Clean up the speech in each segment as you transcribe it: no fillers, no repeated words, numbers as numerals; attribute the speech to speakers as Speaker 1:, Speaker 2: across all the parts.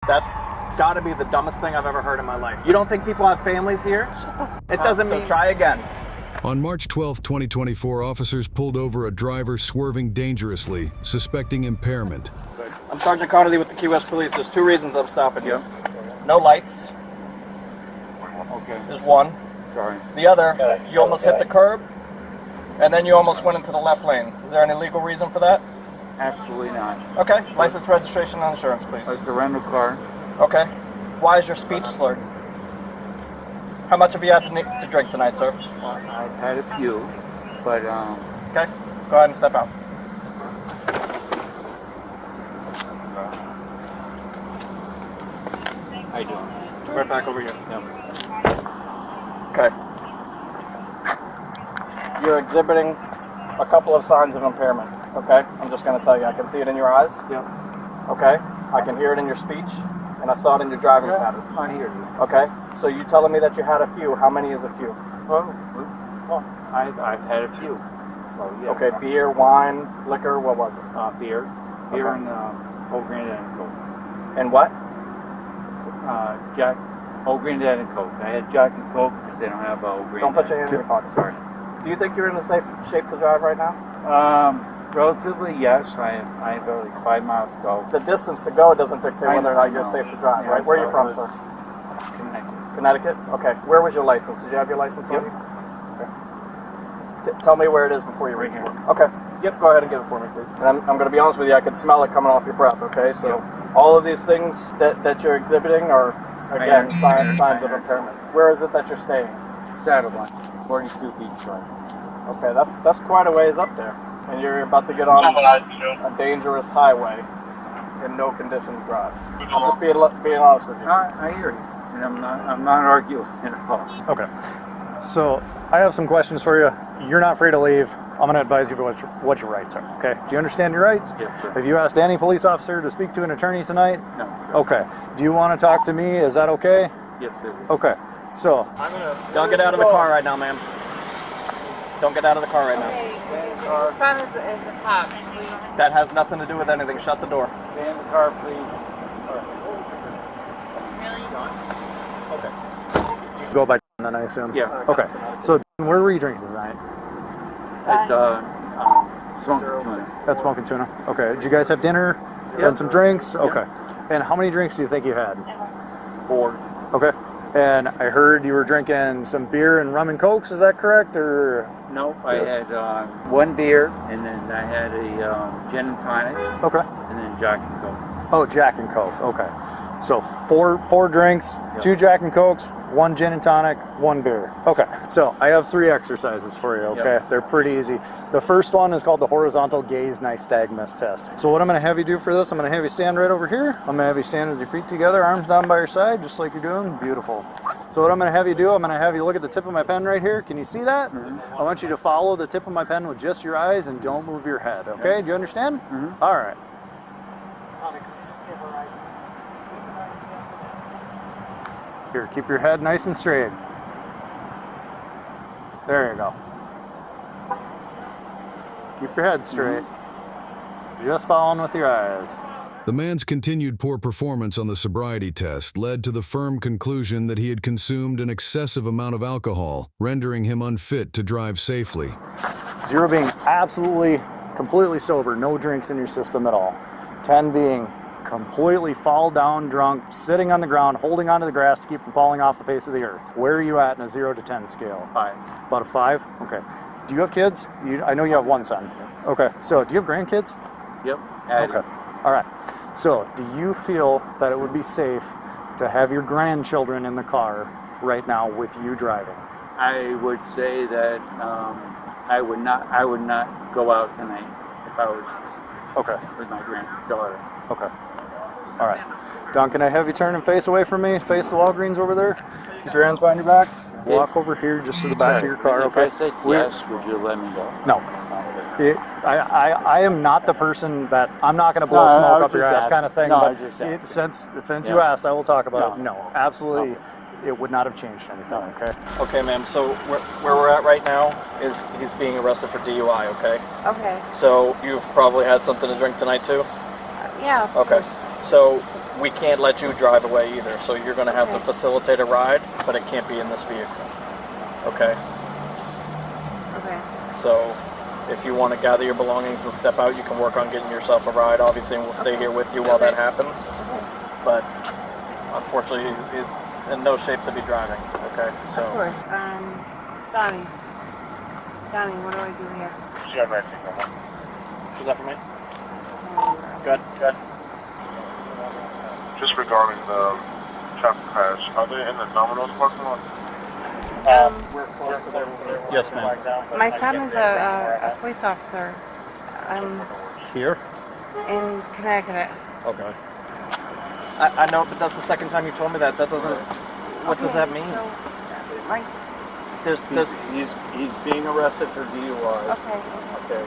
Speaker 1: That's got to be the dumbest thing I've ever heard in my life. You don't think people have families here? It doesn't mean... So try again.
Speaker 2: On March 12, 2024, officers pulled over a driver swerving dangerously, suspecting impairment.
Speaker 1: I'm Sergeant Connolly with the Key West Police. There's two reasons I'm stopping you. No lights.
Speaker 3: Okay.
Speaker 1: There's one.
Speaker 3: Sorry.
Speaker 1: The other, you almost hit the curb, and then you almost went into the left lane. Is there any legal reason for that?
Speaker 3: Absolutely not.
Speaker 1: Okay. License, registration, and insurance, please.
Speaker 3: It's a rental car.
Speaker 1: Okay. Why is your speech slurred? How much have you had to drink tonight, sir?
Speaker 3: I've had a few, but
Speaker 1: Okay. Go ahead and step out.
Speaker 3: I do.
Speaker 1: Right back over here.
Speaker 3: Yeah.
Speaker 1: Okay. You're exhibiting a couple of signs of impairment. Okay. I'm just going to tell you. I can see it in your eyes.
Speaker 3: Yeah.
Speaker 1: Okay. I can hear it in your speech, and I saw it in your driving pattern.
Speaker 3: I hear you.
Speaker 1: Okay. So you telling me that you had a few? How many is a few?
Speaker 3: Well, I've had a few. So yeah.
Speaker 1: Okay. Beer, wine, liquor. What was it?
Speaker 3: Beer
Speaker 1: Okay.
Speaker 3: and Old Granddad and Coke.
Speaker 1: And what?
Speaker 3: Jack, Old Granddad and Coke. I had Jack and Coke because they don't have Old Granddad.
Speaker 1: Don't put your hand in your pocket.
Speaker 3: Sorry.
Speaker 1: Do you think you're in a safe shape to drive right now?
Speaker 3: Relatively, yes. I have like 5 miles to go.
Speaker 1: The distance to go doesn't dictate whether or not you're safe to drive,
Speaker 3: Yeah,
Speaker 1: right? Where are you from,
Speaker 3: sorry.
Speaker 1: sir?
Speaker 3: Connected.
Speaker 1: Connecticut? Okay. Where was your license? Did you have your license on
Speaker 3: Yep.
Speaker 1: you? Okay. Tell me where it is before you reach
Speaker 3: Right
Speaker 1: for
Speaker 3: here.
Speaker 1: it. Okay. Yep, go ahead and give it for me, please. And I'm going to be honest with you, I can smell it coming off your breath, okay? So all of these things that you're exhibiting are, again, signs of impairment. Where is it that you're staying?
Speaker 3: Saddleline, 42 Beach Drive.
Speaker 1: Okay, that's quite a ways up there. And you're about to get on a dangerous highway in no condition to drive. I'm just being honest with you.
Speaker 3: I hear you, and I'm not arguing at all.
Speaker 4: Okay. So I have some questions for you. You're not free to leave. I'm going to advise you what your rights are. Okay. Do you understand your rights?
Speaker 3: Yes, sir.
Speaker 4: Have you asked any police officer to speak to an attorney tonight?
Speaker 3: No, sir.
Speaker 4: Okay. Do you want to talk to me? Is that okay?
Speaker 3: Yes, sir.
Speaker 4: Okay. So
Speaker 1: Don't get out of the car right now, ma'am. Don't get out of the car right now.
Speaker 5: Okay, son is a cop, please.
Speaker 1: That has nothing to do with anything. Shut the door.
Speaker 3: Stay in the car, please.
Speaker 5: Really?
Speaker 4: go by then, I assume.
Speaker 3: Yeah.
Speaker 4: Okay. So where were you drinking tonight?
Speaker 3: At Smoking Tuna.
Speaker 4: At Smoking Tuna. Okay. Did you guys have dinner?
Speaker 3: Yep.
Speaker 4: And some drinks?
Speaker 3: Yep.
Speaker 4: Okay. And how many drinks do you think you had?
Speaker 3: 4.
Speaker 4: Okay. And I heard you were drinking some beer and rum and cokes. Is that correct? Or
Speaker 3: No, I had 1 beer, and then I had a gin and tonic,
Speaker 4: okay.
Speaker 3: and then Jack and Coke.
Speaker 4: Oh, Jack and Coke. Okay. So four drinks,
Speaker 3: Yep.
Speaker 4: 2 Jack and Cokes, 1 gin and tonic, 1 beer. Okay. So I have 3 exercises for you. Okay.
Speaker 3: Yep.
Speaker 4: They're pretty easy. The first one is called the horizontal gaze nystagmus test. So what I'm going to have you do for this, I'm going to have you stand right over here. I'm going to have you stand with your feet together, arms down by your side, just like you're doing. Beautiful. So what I'm going to have you do, I'm going to have you look at the tip of my pen right here. Can you see that?
Speaker 3: Mm-hmm.
Speaker 4: I want you to follow the tip of my pen with just your eyes and don't move your head. Okay. Do you understand?
Speaker 3: Mm-hmm.
Speaker 4: All right. Here, keep your head nice and straight. There you go. Keep your head straight. Just following with your eyes.
Speaker 2: The man's continued poor performance on the sobriety test led to the firm conclusion that he had consumed an excessive amount of alcohol, rendering him unfit to drive safely.
Speaker 4: 0 being absolutely, completely sober, no drinks in your system at all. 10 being completely fall down drunk, sitting on the ground, holding onto the grass to keep from falling off the face of the earth. Where are you at in a 0 to 10 scale?
Speaker 3: 5.
Speaker 4: About a 5? Okay. Do you have kids? I know you have 1 son. Okay. So do you have grandkids?
Speaker 3: Yep. Addie.
Speaker 4: Okay. All right. So do you feel that it would be safe to have your grandchildren in the car right now with you driving?
Speaker 3: I would say that I would not go out tonight if I was
Speaker 4: Okay.
Speaker 3: with my granddaughter.
Speaker 4: Okay. All right. Don, can I have you turn and face away from me? Face the Walgreens over there. Keep your hands behind your back. Walk over here just to the back of your car,
Speaker 3: If
Speaker 4: okay?
Speaker 3: I said yes, would you let me go?
Speaker 4: No. I am not the person that I'm not going to blow
Speaker 3: No, I
Speaker 4: smoke
Speaker 3: was
Speaker 4: up your
Speaker 3: just
Speaker 4: ass
Speaker 3: asking.
Speaker 4: kind of thing.
Speaker 3: No, I
Speaker 4: but
Speaker 3: just asked.
Speaker 4: since you
Speaker 3: Yeah.
Speaker 4: asked, I will talk about it.
Speaker 3: No.
Speaker 4: No, absolutely, it would not have changed anything. Okay.
Speaker 1: Okay, ma'am. So where we're at right now is he's being arrested for DUI. Okay.
Speaker 5: Okay.
Speaker 1: So you've probably had something to drink tonight too.
Speaker 5: Yeah. of
Speaker 1: Okay.
Speaker 5: course.
Speaker 1: So we can't let you drive away either. So you're going to have to
Speaker 5: Okay.
Speaker 1: facilitate a ride, but it can't be in this vehicle. Okay?
Speaker 5: Okay.
Speaker 1: So if you want to gather your belongings and step out, you can work on getting yourself a ride, obviously, and we'll stay here with you while that happens.
Speaker 5: Okay.
Speaker 1: But unfortunately, he's in no shape to be driving. Okay? So.
Speaker 5: Of course. Donnie. Donnie, what do I do here?
Speaker 1: Is that for me? Good. Good.
Speaker 6: Just regarding the traffic crash, are they in the Domino's parking lot?
Speaker 1: We're close to there.
Speaker 4: Yes, ma'am.
Speaker 5: My son is a police officer.
Speaker 4: Here?
Speaker 5: In Connecticut.
Speaker 4: Okay.
Speaker 1: I know, but that's the second time you told me that. That doesn't. What does that mean?
Speaker 5: So, like,
Speaker 1: There's he's being arrested for DUI.
Speaker 5: okay.
Speaker 1: Okay.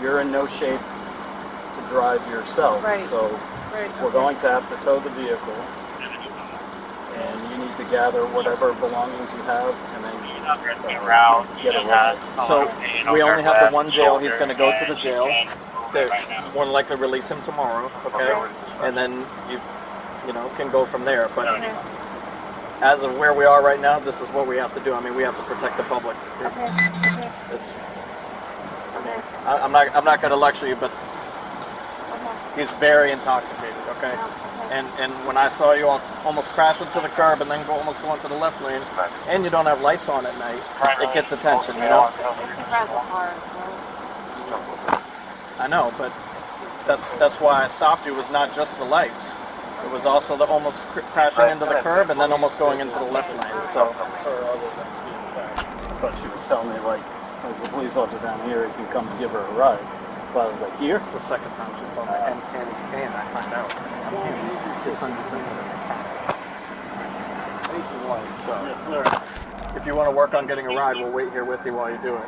Speaker 1: You're in no shape to drive yourself.
Speaker 5: Right.
Speaker 1: So
Speaker 5: Right.
Speaker 1: we're going to have to tow the vehicle, and you need to gather whatever belongings you have, and then get a ride. So we only have the one jail. He's going to go to the jail. They're more than likely release him tomorrow. Okay. And then you can go from there. But
Speaker 5: Okay.
Speaker 1: as of where we are right now, this is what we have to do. I mean, we have to protect the public.
Speaker 5: Okay. Okay.
Speaker 1: It's,
Speaker 5: Okay.
Speaker 1: I'm not going to lecture you, but
Speaker 5: Okay.
Speaker 1: he's very intoxicated. Okay.
Speaker 5: Okay.
Speaker 1: And when I saw you almost crash into the curb and then almost go into the left lane, and you don't have lights on at night, it gets attention, you know?
Speaker 5: It's a rental car, so.
Speaker 1: I know, but that's why I stopped you, was not just the lights. It was also the almost crashing into the curb and then almost going into the left lane, so.
Speaker 4: But she was telling me, like, there's a police officer down here, he can come and give her a ride. So I was like, here?
Speaker 1: It's the second time she's told me, and I find out. His son just sent him in the car. I need some light, so. Yes, sir. If you want to work on getting a ride, we'll wait here with you while you do it.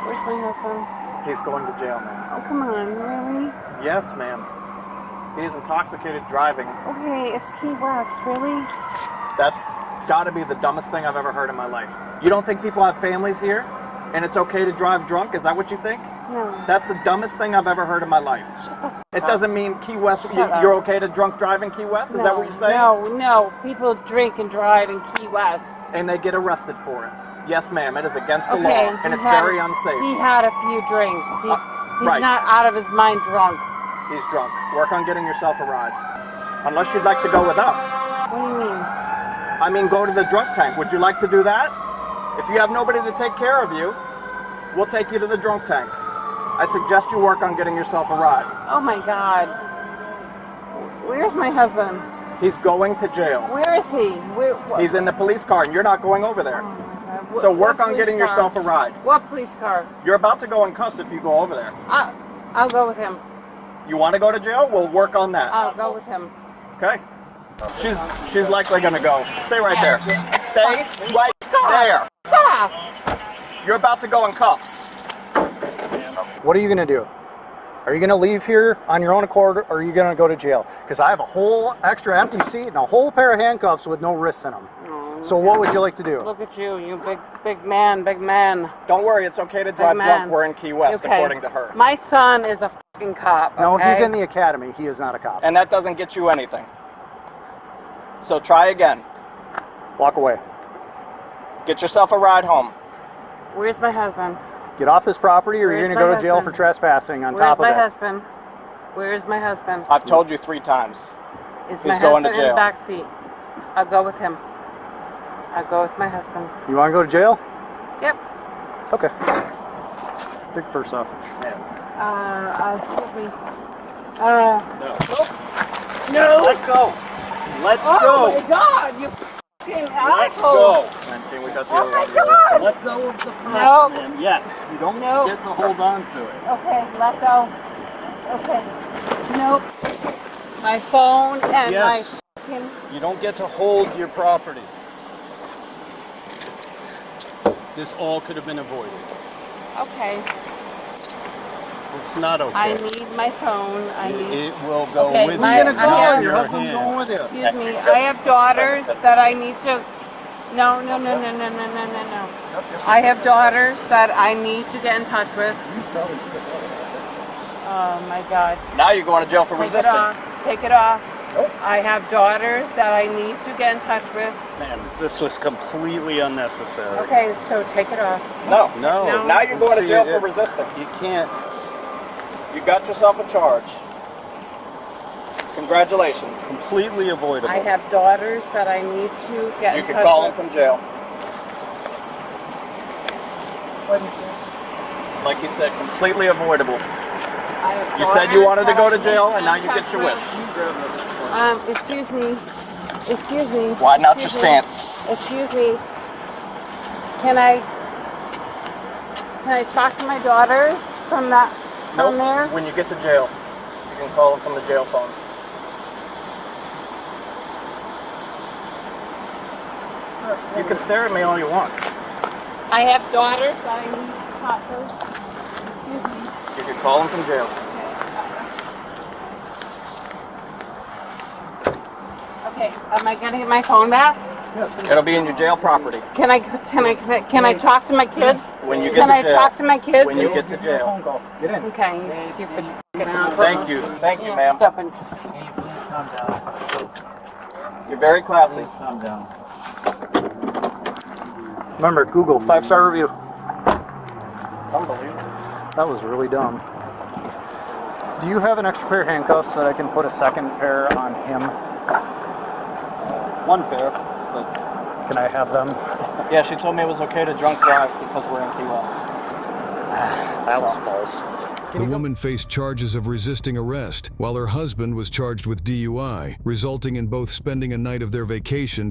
Speaker 5: Where's my husband?
Speaker 1: He's going to jail now.
Speaker 5: Oh, come on, really?
Speaker 1: Yes, ma'am. He is intoxicated driving.
Speaker 5: Okay, it's Key West, really?
Speaker 1: That's got to be the dumbest thing I've ever heard in my life. You don't think people have families here, and it's okay to drive drunk? Is that what you think?
Speaker 5: No.
Speaker 1: That's the dumbest thing I've ever heard in my life.
Speaker 5: Shut the
Speaker 1: It doesn't mean Key West.
Speaker 5: Shut up.
Speaker 1: You're okay to drunk drive in Key West? Is that what you're saying?
Speaker 5: No. People drink and drive in Key West.
Speaker 1: And they get arrested for it. Yes, ma'am. It is against the
Speaker 5: Okay.
Speaker 1: law, and it's very unsafe.
Speaker 5: He had a few drinks. He's
Speaker 1: right.
Speaker 5: not out of his mind drunk.
Speaker 1: He's drunk. Work on getting yourself a ride. Unless you'd like to go with us.
Speaker 5: What do you mean?
Speaker 1: I mean, go to the drunk tank. Would you like to do that? If you have nobody to take care of you, we'll take you to the drunk tank. I suggest you work on getting yourself a ride.
Speaker 5: Oh my God. Where's my husband?
Speaker 1: He's going to jail.
Speaker 5: Where is he?
Speaker 1: He's in the police car, and you're not going over there. So work on getting yourself a ride.
Speaker 5: What police car?
Speaker 1: You're about to go in cuffs if you go over there.
Speaker 5: I'll go with him.
Speaker 1: You want to go to jail? We'll work on that.
Speaker 5: I'll go with him.
Speaker 1: Okay. She's likely gonna go. Stay right there. Stay right there.
Speaker 5: Stop!
Speaker 1: You're about to go in cuffs.
Speaker 4: What are you going to do? Are you going to leave here on your own accord, or are you going to go to jail? Because I have a whole extra empty seat and a whole pair of handcuffs with no wrists in them. So what would you like to do?
Speaker 5: Look at you, you big man.
Speaker 1: Don't worry, it's okay to drive
Speaker 5: man.
Speaker 1: drunk. We're in Key West,
Speaker 5: Okay.
Speaker 1: according to her.
Speaker 5: My son is a fucking cop.
Speaker 4: No,
Speaker 5: okay?
Speaker 4: he's in the academy. He is not a cop.
Speaker 1: And that doesn't get you anything. So try again.
Speaker 4: Walk away.
Speaker 1: Get yourself a ride home.
Speaker 5: Where's my husband?
Speaker 4: Get off this property, or you're
Speaker 5: Where's
Speaker 4: going to go
Speaker 5: my
Speaker 4: to jail for
Speaker 5: husband?
Speaker 4: trespassing on
Speaker 5: Where's
Speaker 4: top of
Speaker 5: my
Speaker 4: it.
Speaker 5: husband? Where's my husband?
Speaker 1: I've told you 3 times.
Speaker 5: Is my
Speaker 1: He's going to
Speaker 5: husband in the
Speaker 1: jail.
Speaker 5: back seat? I'll go with him. I'll go with my husband.
Speaker 4: You want to go to jail?
Speaker 5: Yep.
Speaker 4: Okay. Take your purse off.
Speaker 5: Excuse me.
Speaker 1: No.
Speaker 5: No.
Speaker 1: Let go. Let's
Speaker 5: Oh my God, you fucking
Speaker 1: Let
Speaker 5: asshole.
Speaker 1: go. 19, we got the
Speaker 5: Oh
Speaker 1: other
Speaker 5: my
Speaker 1: one.
Speaker 5: God.
Speaker 4: Let go of the purse,
Speaker 5: No.
Speaker 4: man. Yes. You don't
Speaker 5: No.
Speaker 4: get to hold on to it.
Speaker 5: Okay, let go. Okay. Nope. My phone and
Speaker 4: Yes.
Speaker 5: my fucking...
Speaker 4: You don't get to hold your property. This all could have been avoided.
Speaker 5: Okay.
Speaker 4: It's not okay.
Speaker 5: I need my phone. I need...
Speaker 4: It will go
Speaker 5: Okay,
Speaker 4: with
Speaker 5: my-
Speaker 4: you.
Speaker 5: I
Speaker 4: not
Speaker 5: have-
Speaker 4: in your hand.
Speaker 5: Excuse me. I have daughters that I need to... No. I have daughters that I need to get in touch with. Oh my God.
Speaker 1: Now you're going to jail for
Speaker 5: Take it
Speaker 1: resisting.
Speaker 5: off. Take it off. I have daughters that I need to get in touch with.
Speaker 1: Man, this was completely unnecessary.
Speaker 5: Okay, so take it off.
Speaker 1: No.
Speaker 5: No.
Speaker 1: Now you're going to
Speaker 2: See,
Speaker 1: jail for resisting. You can't. You got yourself a charge. Congratulations. Completely avoidable.
Speaker 5: I have daughters that I need to get
Speaker 1: You
Speaker 5: in
Speaker 1: can
Speaker 5: touch
Speaker 1: call him
Speaker 5: with.
Speaker 1: from jail.
Speaker 5: What is this?
Speaker 1: Like you said, completely avoidable.
Speaker 5: I have
Speaker 1: You said you
Speaker 5: daughters
Speaker 1: wanted to
Speaker 5: that
Speaker 1: go
Speaker 5: I
Speaker 1: to
Speaker 5: need
Speaker 1: jail,
Speaker 5: get
Speaker 1: and now
Speaker 5: in
Speaker 1: you get
Speaker 5: touch
Speaker 1: your
Speaker 5: with.
Speaker 1: wish.
Speaker 5: Excuse me. Excuse me.
Speaker 1: Widen out your
Speaker 5: Excuse me.
Speaker 1: stance.
Speaker 5: Excuse me. Can I talk to my daughters from that from there?
Speaker 1: When you get to jail, you can call them from the jail phone. You can stare at me all you want.
Speaker 5: I have daughters that I need to talk to. Excuse me.
Speaker 1: You can call them from jail.
Speaker 5: Okay, am I gonna get my phone back?
Speaker 1: It'll be in your jail property.
Speaker 5: Can I talk to my kids?
Speaker 1: When you get
Speaker 5: Can
Speaker 1: to
Speaker 5: I
Speaker 1: jail.
Speaker 5: talk to my kids?
Speaker 1: When you get to jail.
Speaker 5: Okay, you stupid.
Speaker 1: Thank you. Thank you, ma'am.
Speaker 5: Stupid.
Speaker 1: You're very classy.
Speaker 4: Remember, Google 5-star review.
Speaker 1: Unbelievable.
Speaker 4: That was really dumb. Do you have an extra pair of handcuffs so that I can put a second pair on him?
Speaker 1: One pair, but
Speaker 4: Can I have them?
Speaker 1: yeah, she told me it was okay to drunk drive because we're in Key West.
Speaker 4: That was false.
Speaker 2: The woman faced charges of resisting arrest, while her husband was charged with DUI, resulting in both spending a night of their vacation